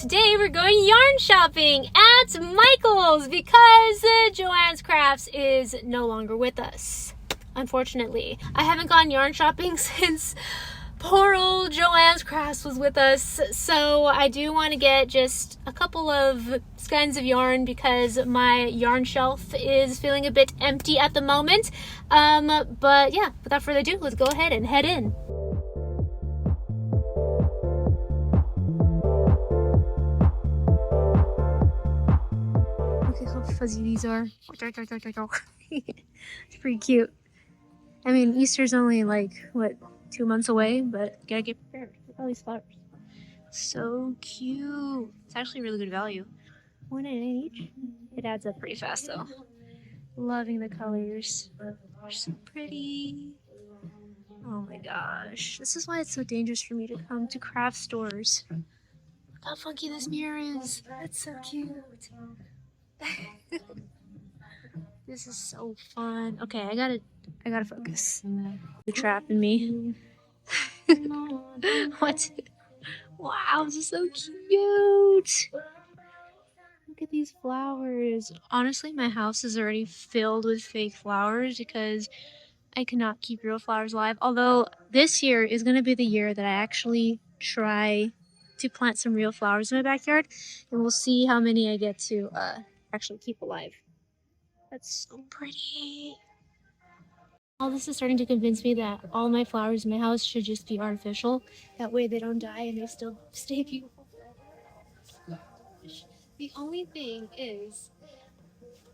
Today we're going yarn shopping at Michael's because Joanne's Crafts is no longer with us, unfortunately. I haven't gone yarn shopping since poor old Joanne's Crafts was with us, so I do want to get just a couple of skeins of yarn because my yarn shelf is feeling a bit empty at the moment. But yeah, without further ado, let's go ahead and head in. Look at how fuzzy these are. It's pretty cute. I mean, Easter's only like, what, 2 months away, but gotta get prepared. Look at all these flowers. So cute. It's actually really good value. $1.99 each. It adds up pretty fast though. Loving the colors. They're so pretty. Oh my gosh. This is why it's so dangerous for me to come to craft stores. Look how funky this mirror is. That's so cute. This is so fun. Okay, I gotta focus. The trap in me. What? Wow, this is so cute. Look at these flowers. Honestly, my house is already filled with fake flowers because I cannot keep real flowers alive. Although this year is going to be the year that I actually try to plant some real flowers in my backyard, and we'll see how many I get to actually keep alive. That's so pretty. All this is starting to convince me that all my flowers in my house should just be artificial. That way they don't die and they still stay beautiful forever. The only thing is,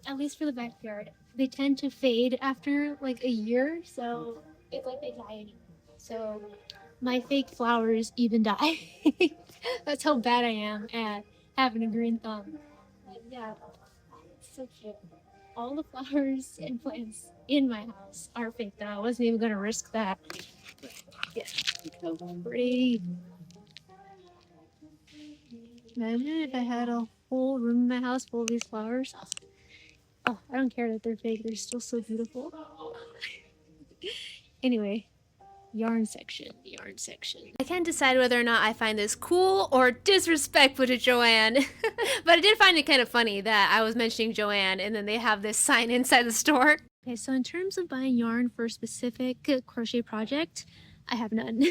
at least for the backyard, they tend to fade after like a year, so it's like they die anyway. So my fake flowers even die. That's how bad I am at having a green thumb. But yeah, it's so cute. All the flowers and plants in my house are fake though. I wasn't even gonna risk that. But yeah, so pretty. Imagine if I had a whole room in my house full of these flowers. Oh, I don't care that they're fake. They're still so beautiful. Anyway, yarn section. I can't decide whether or not I find this cool or disrespectful to Joanne. But I did find it kind of funny that I was mentioning Joanne and then they have this sign inside the store. Okay, so in terms of buying yarn for a specific crochet project, I have none.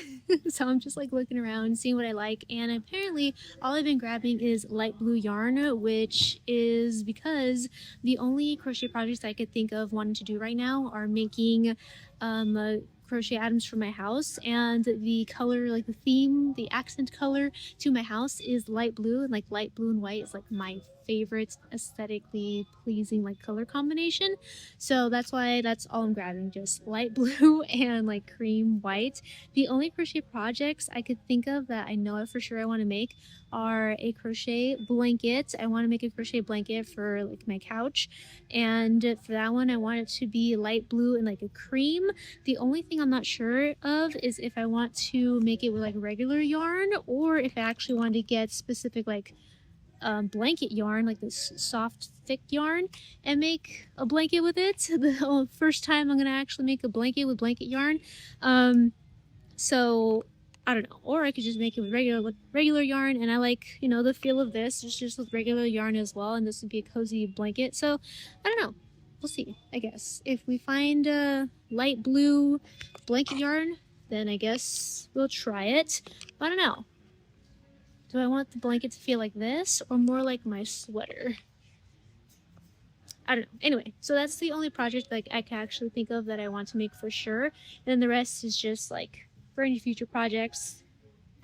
So I'm just like looking around, seeing what I like, and apparently all I've been grabbing is light blue yarn, which is because the only crochet projects I could think of wanting to do right now are making crochet items for my house, and the color, like the theme, the accent color to my house is light blue, and like light blue and white is like my favorite aesthetically pleasing like color combination. So that's why that's all I'm grabbing, just light blue and like cream white. The only crochet projects I could think of that I know for sure I want to make are a crochet blanket. I want to make a crochet blanket for like my couch, and for that one I want it to be light blue and like a cream. The only thing I'm not sure of is if I want to make it with like regular yarn or if I actually want to get specific like blanket yarn, like this soft thick yarn, and make a blanket with it. The first time I'm gonna actually make a blanket with blanket yarn. So I don't know, or I could just make it with regular yarn, and I like, you know, the feel of this just with regular yarn as well, and this would be a cozy blanket. So I don't know, we'll see. I guess if we find a light blue blanket yarn, then I guess we'll try it. But I don't know, do I want the blanket to feel like this or more like my sweater? I don't know. Anyway, so that's the only project like I can actually think of that I want to make for sure. And then the rest is just like for any future projects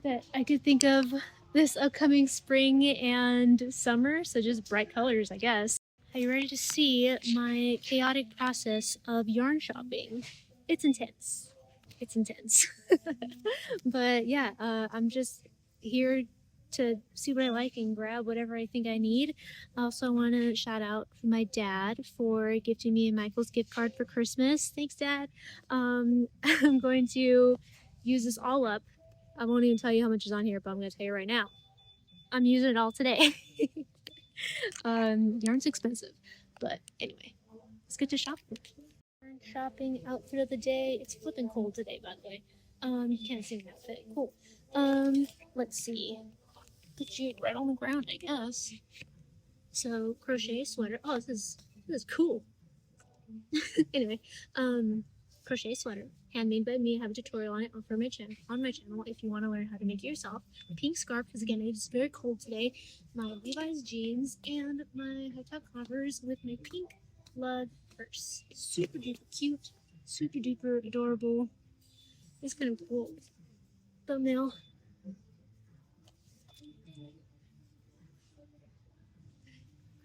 that I could think of this upcoming spring and summer. So just bright colors, I guess. Are you ready to see my chaotic process of yarn shopping? It's intense. It's intense. But yeah, I'm just here to see what I like and grab whatever I think I need. I also want to shout out my dad for gifting me a Michael's gift card for Christmas. Thanks, Dad. I'm going to use this all up. I won't even tell you how much is on here, but I'm going to tell you right now. I'm using it all today. Yarn's expensive, but anyway, let's get to shopping. Yarn shopping outfit of the day. It's flipping cold today, by the way. You can't see my outfit. Cool. Let's see. the jig right on the ground, I guess. So crochet sweater. Oh, this is cool. Anyway, crochet sweater, handmade by me. I have a tutorial on it for my channel if you want to learn how to make it yourself. Pink scarf because again it's very cold today. My Levi's jeans and my high top Converse with my pink lug purse. Super duper cute, super duper adorable. It's kind of cool. Thumbnail.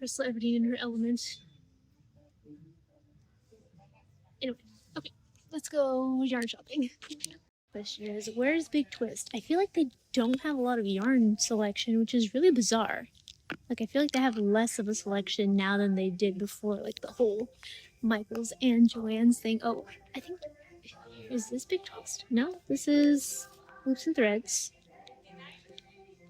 Her celebrity in her element. Anyway, okay, let's go yarn shopping. Question is, where's Big Twist? I feel like they don't have a lot of yarn selection, which is really bizarre. Like, I feel like they have less of a selection now than they did before, like the whole Michaels and Joann's thing. Oh, I think, is this Big Twist? No, this is Loops and Threads.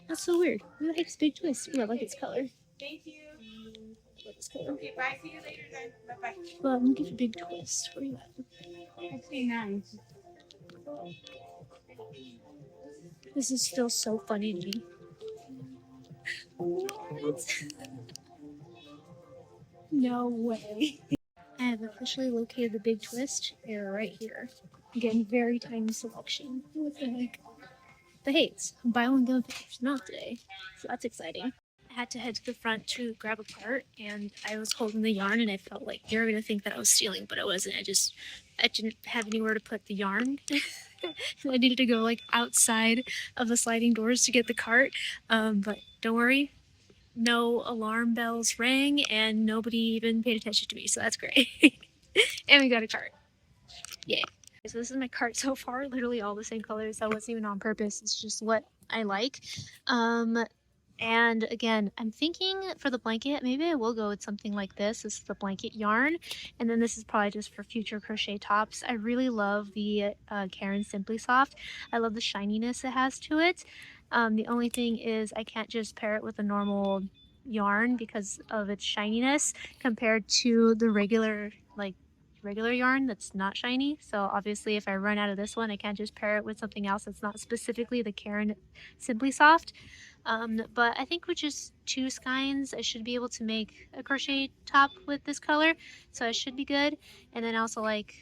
That's so weird. Who the heck is Big Twist? Ooh, I like its color. Thank you. I like its color. Okay, bye. See you later then. Bye-bye. Well, I'm looking for Big Twist. Where are you at? Okay, nice. This is still so funny to me. What? No way. I have officially located the Big Twist. They're right here. Again, very tiny selection. What the heck? But hey, it's buy one, get one not today. So that's exciting. I had to head to the front to grab a part, and I was holding the yarn, and I felt like they were gonna think that I was stealing, but I wasn't. I didn't have anywhere to put the yarn. I needed to go like outside of the sliding doors to get the cart. But don't worry, no alarm bells rang, and nobody even paid attention to me, so that's great. And we got a cart. Yay. So this is my cart so far, literally all the same colors. That wasn't even on purpose. It's just what I like. And again, I'm thinking for the blanket, maybe I will go with something like this. This is the blanket yarn. And then this is probably just for future crochet tops. I really love the Karen Simply Soft. I love the shininess it has to it. The only thing is I can't just pair it with a normal yarn because of its shininess compared to the regular yarn that's not shiny. So obviously if I run out of this one, I can't just pair it with something else that's not specifically the Karen Simply Soft. But I think with just 2 skeins, I should be able to make a crochet top with this color. So I should be good. And then I also like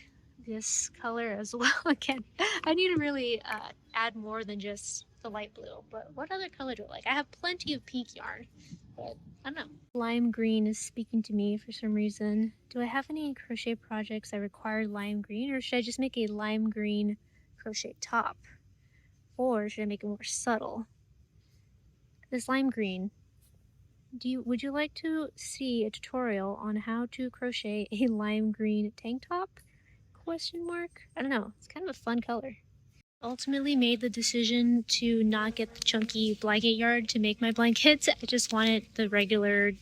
this color as well. Again, I need to really add more than just the light blue. But what other color do I like? I have plenty of pink yarn, but I don't know. Lime green is speaking to me for some reason. Do I have any crochet projects that require lime green, or should I just make a lime green crochet top? Or should I make it more subtle? This lime green, would you like to see a tutorial on how to crochet a lime green tank top? Question mark? I don't know. It's kind of a fun color. Ultimately made the decision to not get the chunky blanket yarn to make my blankets. I just wanted the regular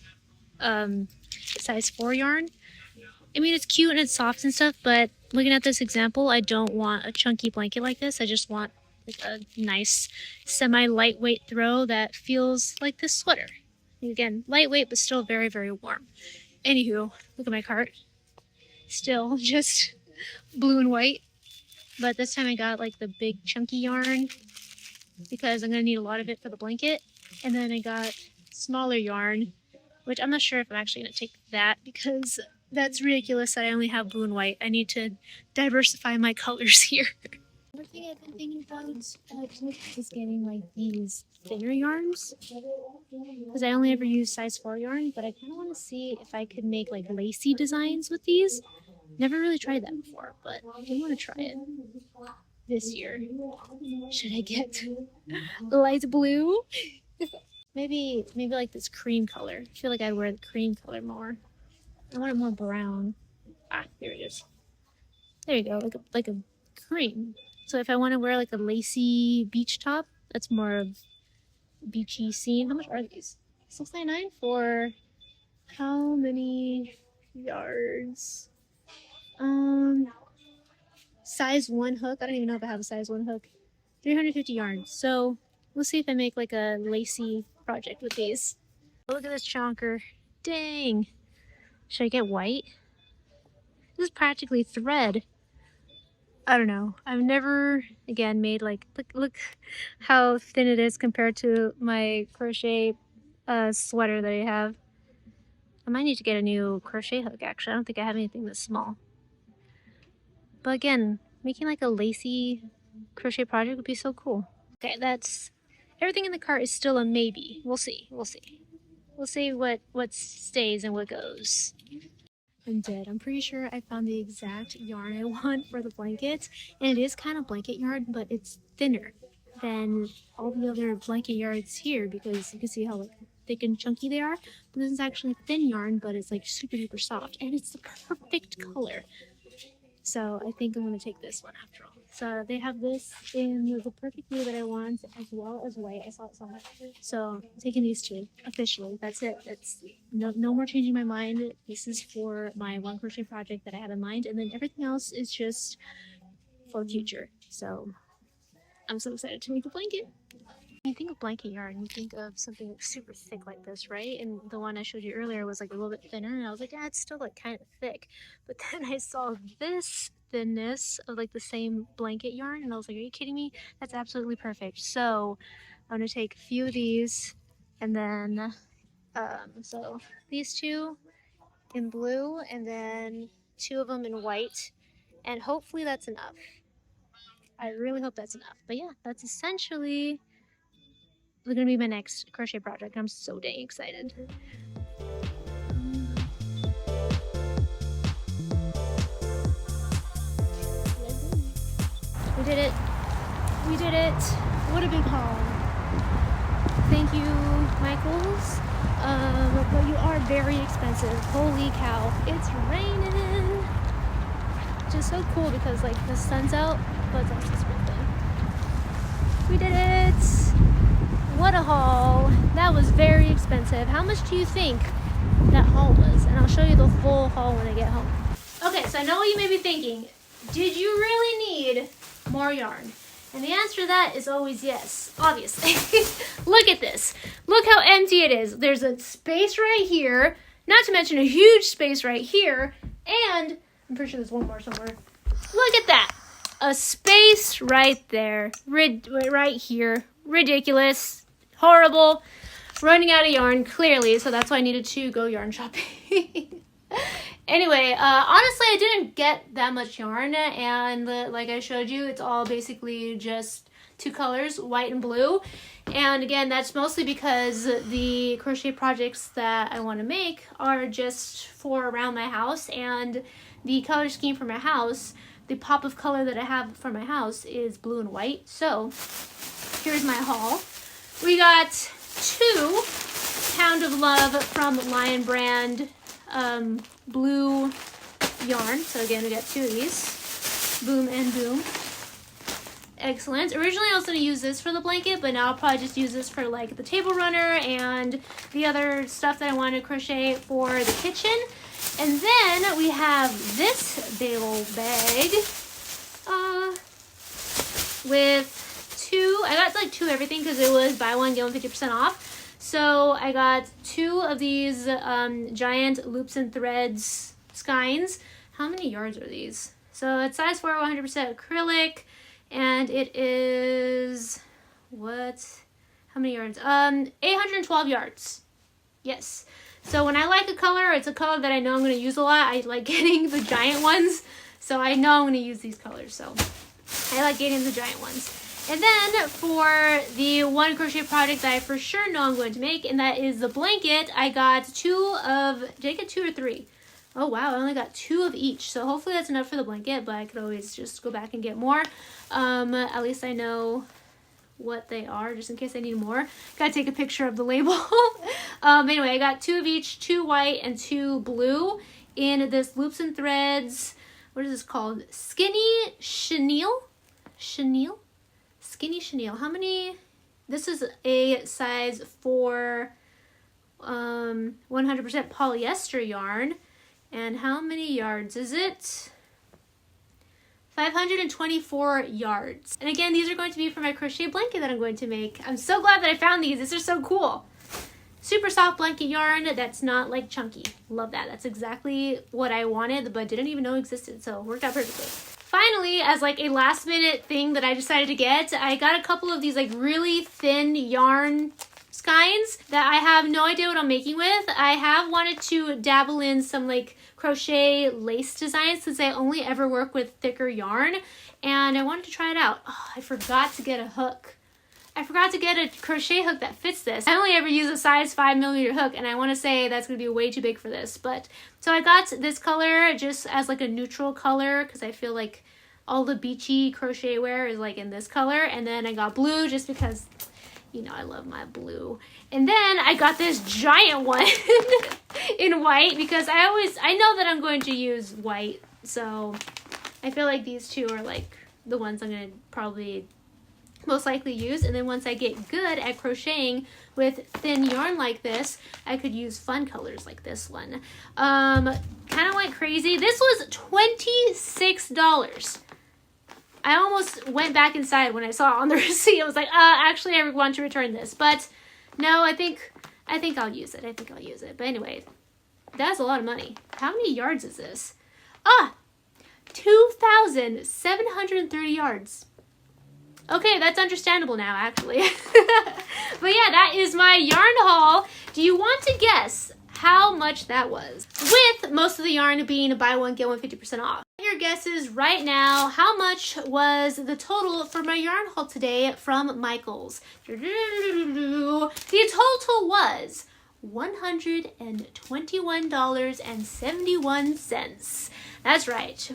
size 4 yarn. I mean, it's cute and it's soft and stuff, but looking at this example, I don't want a chunky blanket like this. I just want like a nice semi-lightweight throw that feels like this sweater. Again, lightweight, but still very, very warm. Anywho, look at my cart. Still just blue and white. But this time I got like the big chunky yarn because I'm going to need a lot of it for the blanket. And then I got smaller yarn, which I'm not sure if I'm actually going to take that because that's ridiculous that I only have blue and white. I need to diversify my colors here. Another thing I've been thinking about is getting like these thinner yarns because I only ever use size 4 yarn, but I kind of want to see if I could make like lacy designs with these. Never really tried that before, but I do want to try it this year. Should I get light blue? maybe like this cream color. I feel like I'd wear the cream color more. I want it more brown. Ah, there it is. There you go, like a cream. So if I want to wear like a lacy beach top, that's more of beachy scene. How much are these? $6.99 for how many yards? Size 1 hook. I don't even know if I have a size 1 hook. 350 yards. So we'll see if I make like a lacy project with these. Look at this chonker. Dang. Should I get white? This is practically thread. I don't know. I've never, again, made like, look how thin it is compared to my crochet sweater that I have. I might need to get a new crochet hook, actually. I don't think I have anything this small. But again, making like a lacy crochet project would be so cool. Okay, that's, everything in the cart is still a maybe. We'll see, we'll see. We'll see what stays and what goes. I'm dead. I'm pretty sure I found the exact yarn I want for the blanket. And it is kind of blanket yarn, but it's thinner than all the other blanket yarns here because you can see how like thick and chunky they are. But this is actually thin yarn, but it's like super duper soft. And it's the perfect color. So I think I'm going to take this one after all. So they have this in the perfect blue that I want, as well as white. I saw it somewhere. So I'm taking these two officially. That's it. That's no more changing my mind. This is for my one crochet project that I had in mind, and then everything else is just for the future. So I'm so excited to make the blanket. When you think of blanket yarn, you think of something that's super thick like this, right? And the one I showed you earlier was like a little bit thinner, and I was like, yeah, it's still like kind of thick. But then I saw this thinness of like the same blanket yarn, and I was like, are you kidding me? That's absolutely perfect. So I'm gonna take a few of these, and then so these two in blue, and then 2 of them in white, and hopefully that's enough. I really hope that's enough. But yeah, that's essentially gonna be my next crochet project. I'm so dang excited. We did it. We did it. What a big haul. Thank you, Michaels. But you are very expensive. Holy cow. It's raining. Which is so cool because like the sun's out, but it's also sprinkling. We did it. What a haul. That was very expensive. How much do you think that haul was? And I'll show you the full haul when I get home. Okay, so I know what you may be thinking. Did you really need more yarn? And the answer to that is always yes, obviously. Look at this. Look how empty it is. There's a space right here, not to mention a huge space right here, and I'm pretty sure there's one more somewhere. Look at that. A space right there, right here. Ridiculous. Horrible. Running out of yarn, clearly, so that's why I needed to go yarn shopping. Anyway, honestly, I didn't get that much yarn, and like I showed you, it's all basically just 2 colors, white and blue. And again, that's mostly because the crochet projects that I want to make are just for around my house, and the color scheme for my house, the pop of color that I have for my house is blue and white. So here's my haul. We got 2 Pound of Love from Lion Brand blue yarn. So again, we got 2 of these. Boom and boom. Excellent. Originally I was going to use this for the blanket, but now I'll probably just use this for like the table runner and the other stuff that I want to crochet for the kitchen. And then we have this big old bag with 2, I got like 2 everything because it was buy one, get one 50% off. So I got 2 of these giant loops and threads skeins. How many yards are these? So it's size 4, 100% acrylic, and it is, how many yards? 812 yards. Yes. So when I like a color, it's a color that I know I'm going to use a lot. I like getting the giant ones, so I know I'm going to use these colors. So I like getting the giant ones. And then for the one crochet project that I for sure know I'm going to make, and that is the blanket, I got 2 of, did I get 2 or 3? Oh wow, I only got 2 of each. So hopefully that's enough for the blanket, but I could always just go back and get more. At least I know what they are, just in case I need more. Gotta take a picture of the label. Anyway, I got 2 of each, 2 white and 2 blue in this loops and threads. What is this called? Skinny chenille? Chenille? Skinny chenille. How many? This is a size 4 100% polyester yarn. And how many yards is it? 524 yards. And again, these are going to be for my crochet blanket that I'm going to make. I'm so glad that I found these. These are so cool. Super soft blanket yarn that's not like chunky. Love that. That's exactly what I wanted, but didn't even know existed. So it worked out perfectly. finally, as like a last minute thing that I decided to get, I got a couple of these like really thin yarn skeins that I have no idea what I'm making with. I have wanted to dabble in some like crochet lace designs since I only ever work with thicker yarn, and I wanted to try it out. Oh, I forgot to get a hook. I forgot to get a crochet hook that fits this. I only ever use a size 5mm hook, and I want to say that's going to be way too big for this. But so I got this color just as like a neutral color because I feel like all the beachy crochet wear is like in this color. And then I got blue just because, you know, I love my blue. And then I got this giant one in white because I know that I'm going to use white. So I feel like these two are like the ones I'm going to probably most likely use. And then once I get good at crocheting with thin yarn like this, I could use fun colors like this one. Kind of went crazy. This was $26. I almost went back inside when I saw it on the receipt. I was like, actually I want to return this, but no, I think I'll use it. I think I'll use it. But anyway, that's a lot of money. How many yards is this? 2,730 yards. Okay, that's understandable now, actually. But yeah, that is my yarn haul. Do you want to guess how much that was? With most of the yarn being a buy one, get one 50% off. Your guesses right now. How much was the total for my yarn haul today from Michaels? The total was $121.71. That's right.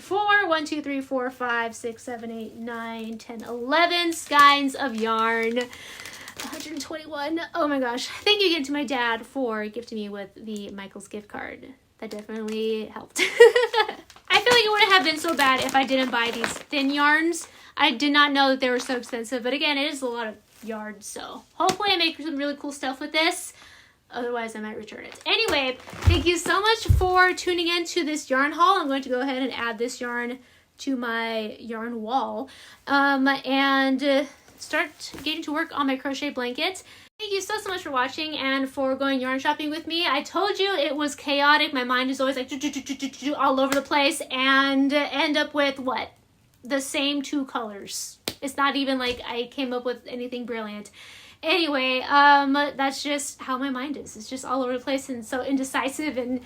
11 skeins of yarn. 121. Oh my gosh. Thank you again to my dad for gifting me with the Michaels gift card. That definitely helped. I feel like it wouldn't have been so bad if I didn't buy these thin yarns. I did not know that they were so expensive, but again, it is a lot of yards, so hopefully I make some really cool stuff with this. Otherwise, I might return it. Anyway, thank you so much for tuning in to this yarn haul. I'm going to go ahead and add this yarn to my yarn wall and start getting to work on my crochet blanket. Thank you so much for watching and for going yarn shopping with me. I told you it was chaotic. My mind is always like all over the place and end up with what? The same two colors. It's not even like I came up with anything brilliant. Anyway, that's just how my mind is. It's just all over the place and so indecisive. And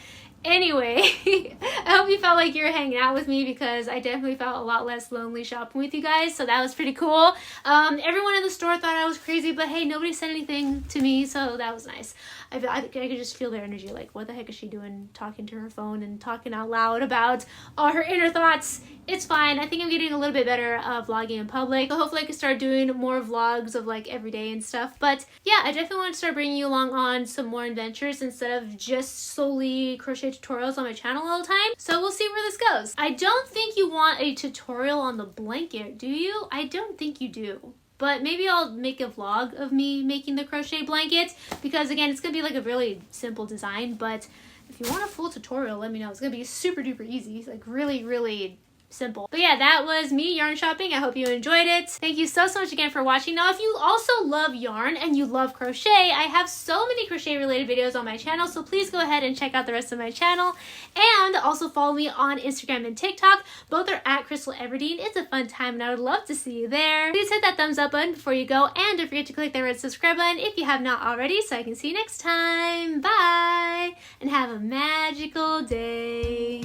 anyway, I hope you felt like you were hanging out with me because I definitely felt a lot less lonely shopping with you guys. So that was pretty cool. Everyone in the store thought I was crazy, but hey, nobody said anything to me, so that was nice. I could just feel their energy, like, what the heck is she doing talking to her phone and talking out loud about all her inner thoughts? It's fine. I think I'm getting a little bit better at vlogging in public. So hopefully I can start doing more vlogs of like every day and stuff. But yeah, I definitely want to start bringing you along on some more adventures instead of just solely crochet tutorials on my channel all the time. So we'll see where this goes. I don't think you want a tutorial on the blanket, do you? I don't think you do. But maybe I'll make a vlog of me making the crochet blanket because again, it's going to be like a really simple design. But if you want a full tutorial, let me know. It's going to be super duper easy. It's like really, really simple. But yeah, that was me yarn shopping. I hope you enjoyed it. Thank you so much again for watching. Now, if you also love yarn and you love crochet, I have so many crochet related videos on my channel, so please go ahead and check out the rest of my channel. And also follow me on Instagram and TikTok. Both are at Crystal Everdeen. It's a fun time and I would love to see you there. Please hit that thumbs up button before you go and don't forget to click that red subscribe button if you have not already so I can see you next time. Bye! And have a magical day.